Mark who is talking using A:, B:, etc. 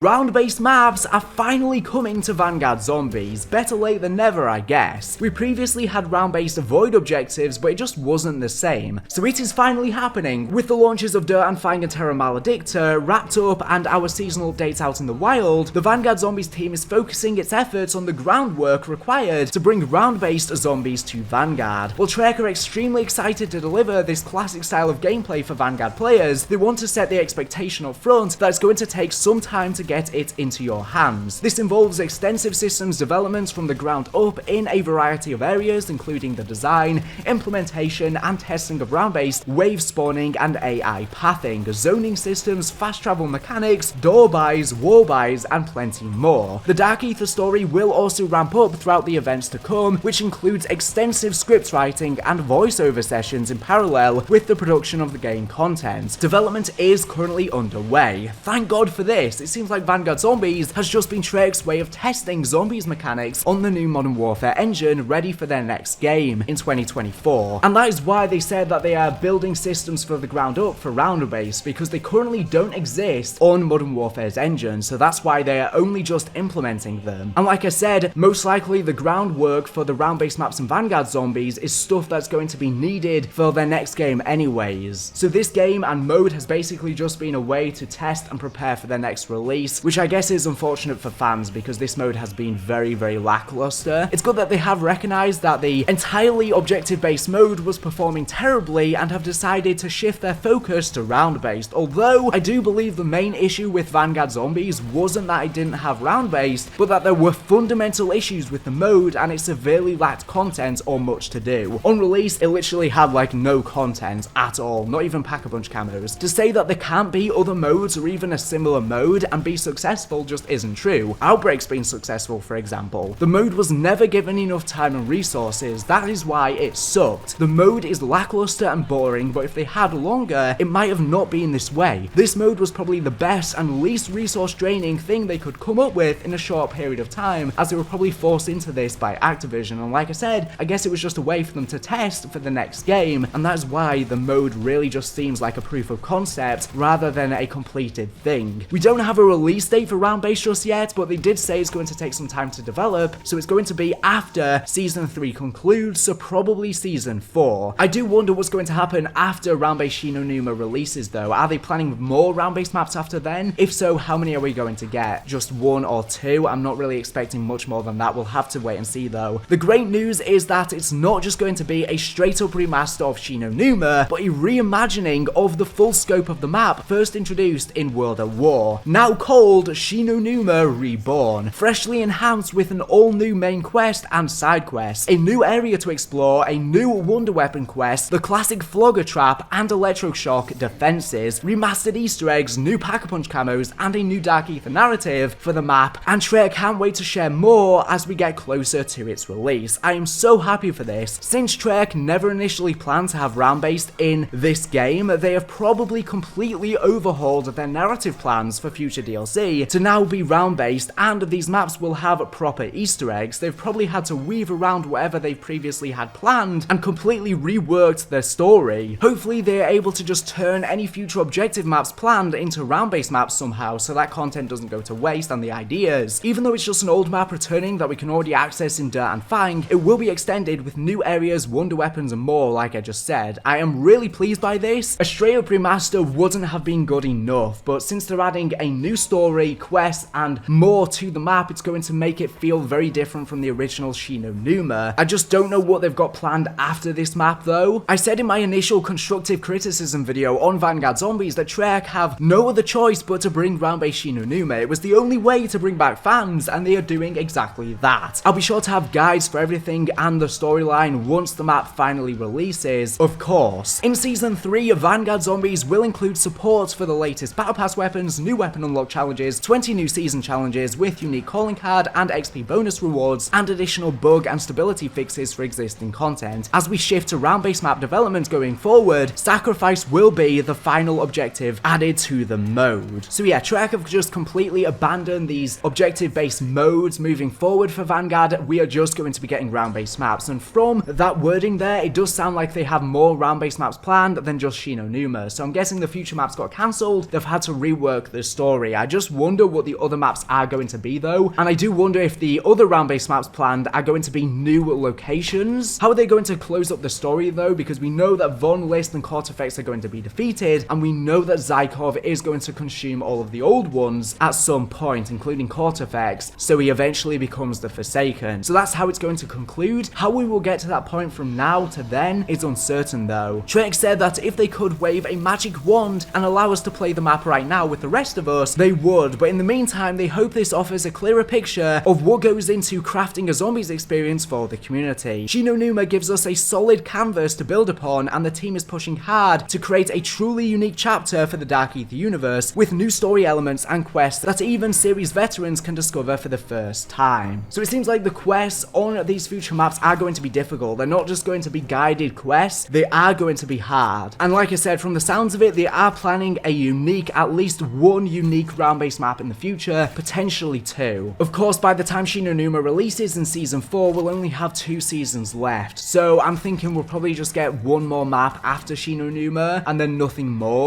A: Round-based maps are finally coming to Vanguard Zombies, better late than never I guess. We previously had round-based avoid objectives, but it just wasn't the same. So it is finally happening, with the launches of Dirt and Fang and Terra Maledicta wrapped up and our seasonal updates out in the wild. The Vanguard Zombies team is focusing its efforts on the groundwork required to bring round-based zombies to Vanguard. While Treyarch are extremely excited to deliver this classic style of gameplay for Vanguard players, they want to set the expectation up front that it's going to take some time to get it into your hands. This involves extensive systems development from the ground up in a variety of areas, including the design, implementation, and testing of round-based wave spawning and AI pathing, zoning systems, fast travel mechanics, door buys, war buys, and plenty more. The Dark Ether story will also ramp up throughout the events to come, which includes extensive script writing and voiceover sessions in parallel with the production of the game content. Development is currently underway. Thank God for this. It seems like Vanguard Zombies has just been Treyarch's way of testing zombies mechanics on the new Modern Warfare engine ready for their next game in 2024. And that is why they said that they are building systems for the ground up for round-based, because they currently don't exist on Modern Warfare's engine, so that's why they are only just implementing them. And like I said, most likely the groundwork for the round-based maps in Vanguard Zombies is stuff that's going to be needed for their next game anyways. So this game and mode has basically just been a way to test and prepare for their next release, which I guess is unfortunate for fans because this mode has been very lackluster. It's good that they have recognized that the entirely objective-based mode was performing terribly and have decided to shift their focus to round-based, although I do believe the main issue with Vanguard Zombies wasn't that it didn't have round-based, but that there were fundamental issues with the mode and it severely lacked content or much to do. On release, it literally had like no content at all, not even Pack-a-Punch camos. To say that there can't be other modes or even a similar mode and be successful just isn't true. Outbreak's been successful, for example. The mode was never given enough time and resources, that is why it sucked. The mode is lackluster and boring, but if they had longer, it might have not been this way. This mode was probably the best and least resource draining thing they could come up with in a short period of time, as they were probably forced into this by Activision, and like I said, I guess it was just a way for them to test for the next game, and that is why the mode really just seems like a proof of concept rather than a completed thing. We don't have a release date for round-based just yet, but they did say it's going to take some time to develop, so it's going to be after Season 3 concludes, so probably Season 4. I do wonder what's going to happen after round-based Numa releases though. Are they planning more round-based maps after then? If so, how many are we going to get? Just one or two? I'm not really expecting much more than that. We'll have to wait and see though. The great news is that it's not just going to be a straight-up remaster of Numa, but a reimagining of the full scope of the map first introduced in World at War, now called Numa Reborn, freshly enhanced with an all-new main quest and side quests, a new area to explore, a new wonder weapon quest, the classic Flogger Trap and Electroshock defenses, remastered Easter eggs, new Pack-a-Punch camos, and a new Dark Ether narrative for the map, and Treyarch can't wait to share more as we get closer to its release. I am so happy for this. Since Treyarch never initially planned to have round-based in this game, they have probably completely overhauled their narrative plans for future DLC to now be round-based, and these maps will have proper Easter eggs. They've probably had to weave around whatever they've previously had planned and completely reworked their story. Hopefully they are able to just turn any future objective maps planned into round-based maps somehow, so that content doesn't go to waste and the ideas. Even though it's just an old map returning that we can already access in Dirt and Fang, it will be extended with new areas, wonder weapons, and more, like I just said. I am really pleased by this. A straight-up remaster wouldn't have been good enough, but since they're adding a new story, quest, and more to the map, it's going to make it feel very different from the original Numa. I just don't know what they've got planned after this map though. I said in my initial constructive criticism video on Vanguard Zombies that Treyarch have no other choice but to bring round-based Numa. It was the only way to bring back fans, and they are doing exactly that. I'll be sure to have guides for everything and the storyline once the map finally releases, of course. In Season 3, Vanguard Zombies will include support for the latest Battle Pass weapons, new weapon unlock challenges, 20 new season challenges with unique calling card and XP bonus rewards, and additional bug and stability fixes for existing content. As we shift to round-based map development going forward, Sacrifice will be the final objective added to the mode. So yeah, Treyarch have just completely abandoned these objective-based modes moving forward for Vanguard. We are just going to be getting round-based maps, and from that wording there, it does sound like they have more round-based maps planned than just Numa. So I'm guessing the future maps got cancelled. They've had to rework the story. I just wonder what the other maps are going to be though, and I do wonder if the other round-based maps planned are going to be new locations. How are they going to close up the story though, because we know that Von List and Kortifex are going to be defeated, and we know that Zykov is going to consume all of the old ones at some point, including Kortifex, so he eventually becomes the Forsaken. So that's how it's going to conclude. How we will get to that point from now to then is uncertain though. Trek said that if they could wave a magic wand and allow us to play the map right now with the rest of us, they would, but in the meantime they hope this offers a clearer picture of what goes into crafting a zombies experience for the community. Numa gives us a solid canvas to build upon, and the team is pushing hard to create a truly unique chapter for the Dark Ether universe with new story elements and quests that even series veterans can discover for the first time. So it seems like the quests on these future maps are going to be difficult. They're not just going to be guided quests, they are going to be hard. And like I said, from the sounds of it, they are planning a unique, at least one unique round-based map in the future, potentially two. Of course, by the time Numa releases in Season 4, we'll only have 2 seasons left. So I'm thinking we'll probably just get one more map after Numa and then nothing more.